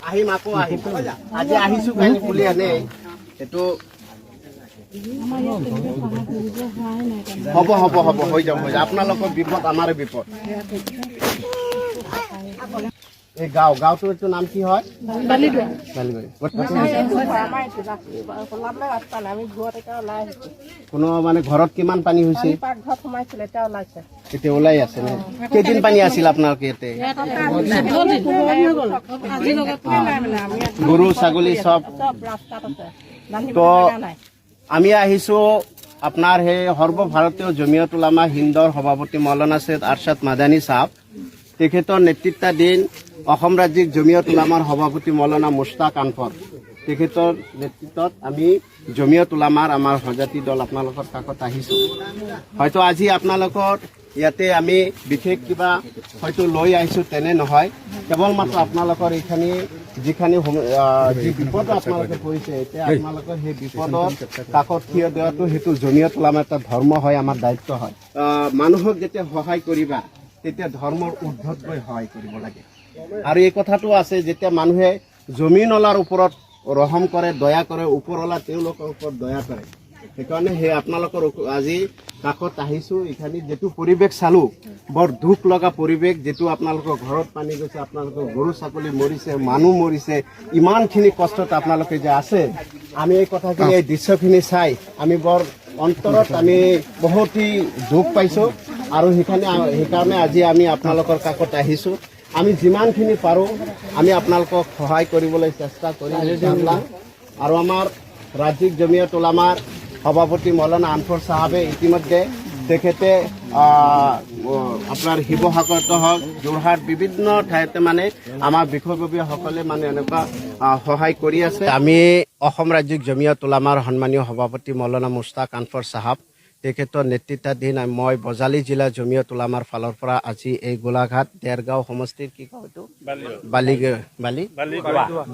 আহিম আকৌ আহিম আজি আহিছো কালি বুলি আনে এইটো হ'ব হ'ব হ'ব হৈ যাব আপোনালোকৰ বিপদ আমাৰে বিপদ এই গাঁওটোৰ নাম কি হয় কোনো মানে ঘৰত কিমান পানী হৈছে এতিয়া ওলাই আছে ন কেইদিন পানী আছিল আপোনালোকে ইয়াতে গৰু ছাগলী সব তো আমি আহিছো আপনাৰ সেই সৰ্বভাৰতীয় জমিয়ত উলামা হিন্দৰ সভাপতি মৌলানা সৈয়দ আৰশাদ মাদানী সাহেব তেখেতৰ নেতৃত্বাধীন অসম ৰাজ্যিক জমিয়ত উলামাৰ সভাপতি মৌলানা মুস্তাক আনফৰ তেখেতৰ নেতৃত্বত আমি জমিয়ত উলামাৰ আমাৰ সজাতি দল আপোনালোকৰ কাষত আহিছো হয়তো আজি আপোনালোকৰ ইয়াতে আমি বিশেষ কিবা হয়তো লৈ আহিছো তেনে নহয় কেৱল মাত্ৰ আপোনালোকৰ এইখানি যিখানি যি বিপদ আপোনালোকে পৰিছে এতিয়া আপোনালোকৰ সেই বিপদৰ কাষত থিয় দিয়াটো সেইটো জমিয়ত উলামাৰ এটা ধৰ্ম হয় আমাৰ দায়িত্ব হয় মানুহক যেতিয়া সহায় কৰিবা তেতিয়া ধৰ্মৰ উদ্ধত গৈ সহায় কৰিব লাগে আৰু এই কথাটো আছে যেতিয়া মানুহে জমিনলাৰ ওপৰত ৰহম কৰে দয়া কৰে ওপৰলা তেওঁলোকৰ ওপৰত দয়া কৰে সেইকাৰণে সেই আপোনালোকৰ আজি কাষত আহিছো এখানি যেটো পৰিবেশ চালো বৰ দুখ লগা পৰিবেশ যেটো আপোনালোকৰ ঘৰত পানী গৈছে আপোনালোকৰ গৰু ছাগলী মৰিছে মানুহ মৰিছে ইমানখিনি কষ্টত আপোনালোকে যে আছে আমি এই কথাখিনি এই দৃশ্যখিনি চাই আমি বৰ অন্তৰত আমি বহুতই দুখ পাইছো আৰু সেইকাৰণে আজি আমি আপোনালোকৰ কাষত আহিছো আমি যিমানখিনি পাৰো আমি আপোনালোকক সহায় কৰিবলৈ চেষ্টা কৰিম ইনশাআল্লাহ আৰু আমাৰ ৰাজ্যিক জমিয়ত উলামাৰ সভাপতি মৌলানা আনফৰ সাহেবে ইতিমধ্যে তেখেতে আপোনাৰ শিৱসাগৰতে হওক যোৰহাট বিভিন্ন ঠাইতে মানে আমাৰ বিষয়ববীয়াসকলে মানে এনেকুৱা সহায় কৰি আছে আমি অসম ৰাজ্যিক জমিয়ত উলামাৰ সন্মানীয় সভাপতি মৌলানা মুস্তাক আনফৰ সাহেব তেখেতৰ নেতৃত্বাধীন মই বজালী জিলা জমিয়ত উলামাৰ ফালৰ পৰা আজি এই গোলাঘাট দেৰগাঁও সমষ্টিৰ কি কয় এইটো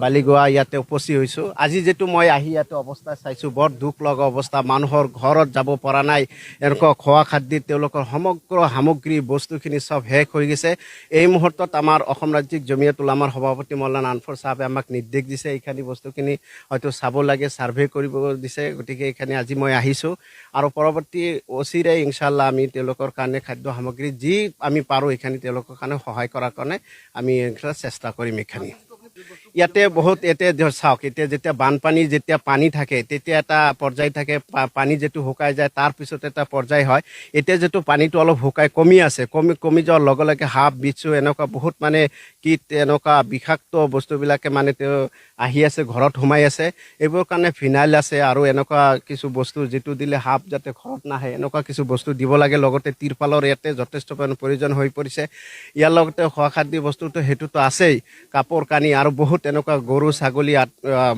বালিগোৱা ইয়াতে উপস্থিত হৈছোঁ আজি যেটো মই আহি ইয়াতে অৱস্থা চাইছোঁ বৰ দুখ লগা অৱস্থা মানুহৰ ঘৰত যাব পৰা নাই এনেকুৱা খোৱা খাদ্য তেওঁলোকৰ সমগ্ৰ সামগ্ৰী বস্তুখিনি সব শেষ হৈ গৈছে এই মুহূৰ্তত আমাৰ অসম ৰাজ্যিক জমিয়ত উলামাৰ সভাপতি মৌলানা আনফৰ সাহেবে আমাক নিৰ্দেশ দিছে এইখানি বস্তুখিনি হয়তো চাব লাগে সাৰ্ভে কৰিব দিছে গতিকে এইখানি আজি মই আহিছোঁ আৰু পৰৱৰ্তী অচিৰে ইনশাআল্লাহ আমি তেওঁলোকৰ কাৰণে খাদ্য সামগ্ৰী যি আমি পাৰো এখানি তেওঁলোকৰ কাৰণে সহায় কৰাৰ কাৰণে আমি চেষ্টা কৰিম এখানি ইয়াতে বহুত এতিয়া চাওক এতিয়া যেতিয়া বানপানী যেতিয়া পানী থাকে তেতিয়া এটা পৰ্যায় থাকে পানী যেটো শুকাই যায় তাৰ পিছত এটা পৰ্যায় হয় এতিয়া যেটো পানীটো অলপ শুকাই কমি আছে কমি যোৱাৰ লগে লগে সাপ বিচ্ছু এনেকুৱা বহুত মানে কীট এনেকুৱা বিষাক্ত বস্তুবিলাকে মানে তেওঁ আহি আছে ঘৰত সোমাই আছে এইবোৰ কাৰণে ফিনাইল আছে আৰু এনেকুৱা কিছু বস্তু যেটো দিলে সাপ যাতে ঘৰত নাহে এনেকুৱা কিছু বস্তু দিব লাগে লগতে তিৰপালৰ ইয়াতে যথেষ্ট প্ৰয়োজন হৈ পৰিছে ইয়াৰ লগতে খোৱা খাদ্য বস্তুটো হেতুটো আছেই কাপোৰ কানি আৰু বহুত এনেকুৱা গৰু ছাগলী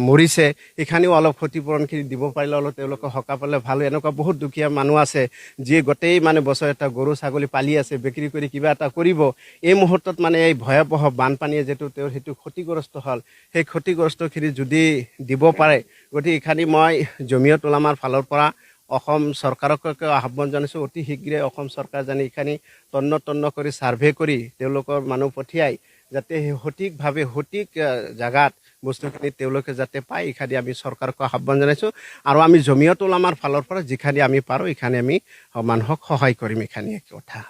মৰিছে এখানেও অলপ ক্ষতিপূৰণখিনি দিব পাৰিলে অলপ তেওঁলোকক সকাহ পালে ভাল এনেকুৱা বহুত দুখীয়া মানুহ আছে যিয়ে গোটেই মানে বছৰ এটা গৰু ছাগলী পালি আছে বিক্ৰী কৰি কিবা এটা কৰিব এই মুহূৰ্তত মানে এই ভয়াৱহ বানপানীয়ে যেটো তেওঁৰ হেতু ক্ষতিগ্ৰস্ত হ'ল সেই ক্ষতিগ্ৰস্তখিনি যদি দিব পাৰে গতিকে এখানি মই জমিয়ত উলামাৰ ফালৰ পৰা অসম চৰকাৰক আহ্বান জনাইছোঁ অতি শীঘ্ৰে অসম চৰকাৰ জানি এখানি তন্ন কৰি সাৰ্ভে কৰি তেওঁলোকৰ মানুহ পঠিয়াই যাতে সঠিকভাৱে সঠিক জাগাত বস্তুখিনি তেওঁলোকে যাতে পায় এখানি আমি চৰকাৰক আহ্বান জনাইছোঁ আৰু আমি জমিয়ত উলামাৰ ফালৰ পৰা যিখানি আমি পাৰো এখানি আমি মানুহক সহায় কৰিম এখানি কথা